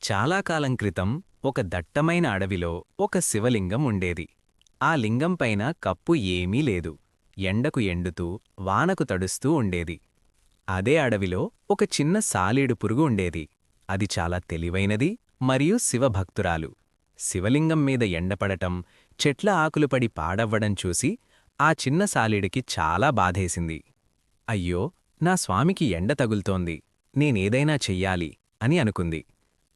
చాలా కాలం క్రితం ఒక దట్టమైన అడవిలో ఒక శివలింగం ఉండేది. ఆ లింగం పైన కప్పు ఏమీ లేదు. ఎండకు ఎండుతూ వానకు తడుస్తూ ఉండేది. అదే అడవిలో ఒక చిన్న సాలీడు పురుగు ఉండేది. అది చాలా తెలివైనది మరియు శివభక్తురాలు. శివలింగం మీద ఎండపడటం, చెట్ల ఆకులుపడి పాడవ్వడం చూసి ఆ చిన్న సాలీడికి చాలా బాధేసింది. అయ్యో, నా స్వామికి ఎండ తగుల్తోంది, నేనేదైనా చెయ్యాలి అని అనుకుంది.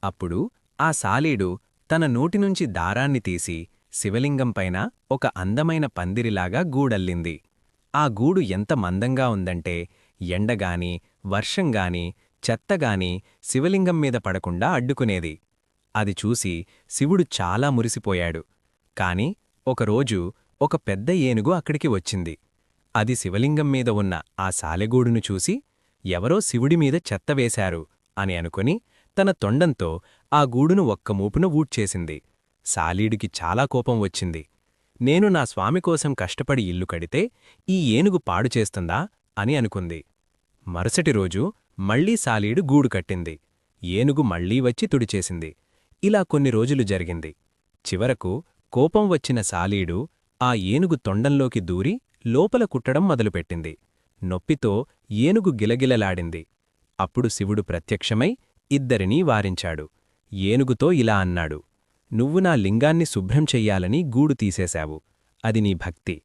అప్పుడు ఆ సాలీడు తన నోటినుంచి దారాన్ని తీసి శివలింగం పైన ఒక అందమైన పందిరిలాగా గూడల్లింది. ఆ గూడు ఎంత మందంగా ఉందంటే ఎండగాని, వర్షంగాని, చెత్తగాని శివలింగం మీద పడకుండా అడ్డుకునేది. అది చూసి శివుడు చాలా మురిసిపోయాడు. కాని ఒకరోజు ఒక పెద్ద ఏనుగు అక్కడికి వచ్చింది. అది శివలింగం మీద ఉన్న ఆ సాలెగూడును చూసి ఎవరో శివుడిమీద చెత్త వేశారు అని అనుకుని తన తొండంతో ఆ గూడును ఒక్క మూపున ఊడ్చేసింది. సాలీడికి చాలా కోపం వచ్చింది. నేను నా స్వామి కోసం కష్టపడి ఇల్లు కడితే ఈ ఏనుగు పాడు చేస్తుందా అని అనుకుంది. మరుసటి రోజు మళ్లీ సాలీడు గూడు కట్టింది. ఏనుగు మళ్లీ వచ్చి తుడిచేసింది. ఇలా కొన్ని రోజులు జరిగింది. చివరకు కోపం వచ్చిన సాలీడు ఆ ఏనుగు తొండంలోకి దూరి లోపల కుట్టడం మొదలుపెట్టింది. నొప్పితో ఏనుగు గిలగిలలాడింది. అప్పుడు శివుడు ప్రత్యక్షమై ఇద్దరినీ వారించాడు. ఏనుగుతో ఇలా అన్నాడు: నువ్వు నా లింగాన్ని శుభ్రం చెయ్యాలని గూడు తీసేశావు. అది నీ భక్తి.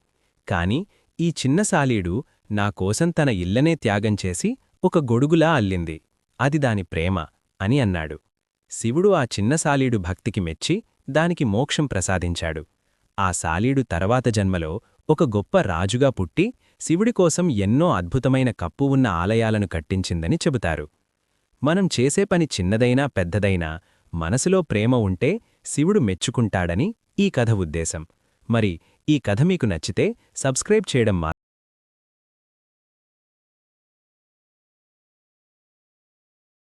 కాని ఈ చిన్న సాలీడు నాకోసం తన ఇల్లనే త్యాగం చేసి ఒక గొడుగులా అల్లింది. అది దాని ప్రేమ అని అన్నాడు. శివుడు ఆ చిన్న సాలీడు భక్తికి మెచ్చి దానికి మోక్షం ప్రసాదించాడు. ఆ సాలీడు తర్వాత జన్మలో ఒక గొప్ప రాజుగా పుట్టి శివుడికోసం ఎన్నో అద్భుతమైన కప్పు ఉన్న ఆలయాలను కట్టించిందని చెబుతారు. మనం చేసే పని చిన్నదైనా పెద్దదైనా మనసులో ప్రేమ ఉంటే శివుడు మెచ్చుకుంటాడని ఈ కథ ఉద్దేశం. మరి ఈ కథ మీకు నచ్చితే సబ్స్క్రైబ్ చేయడం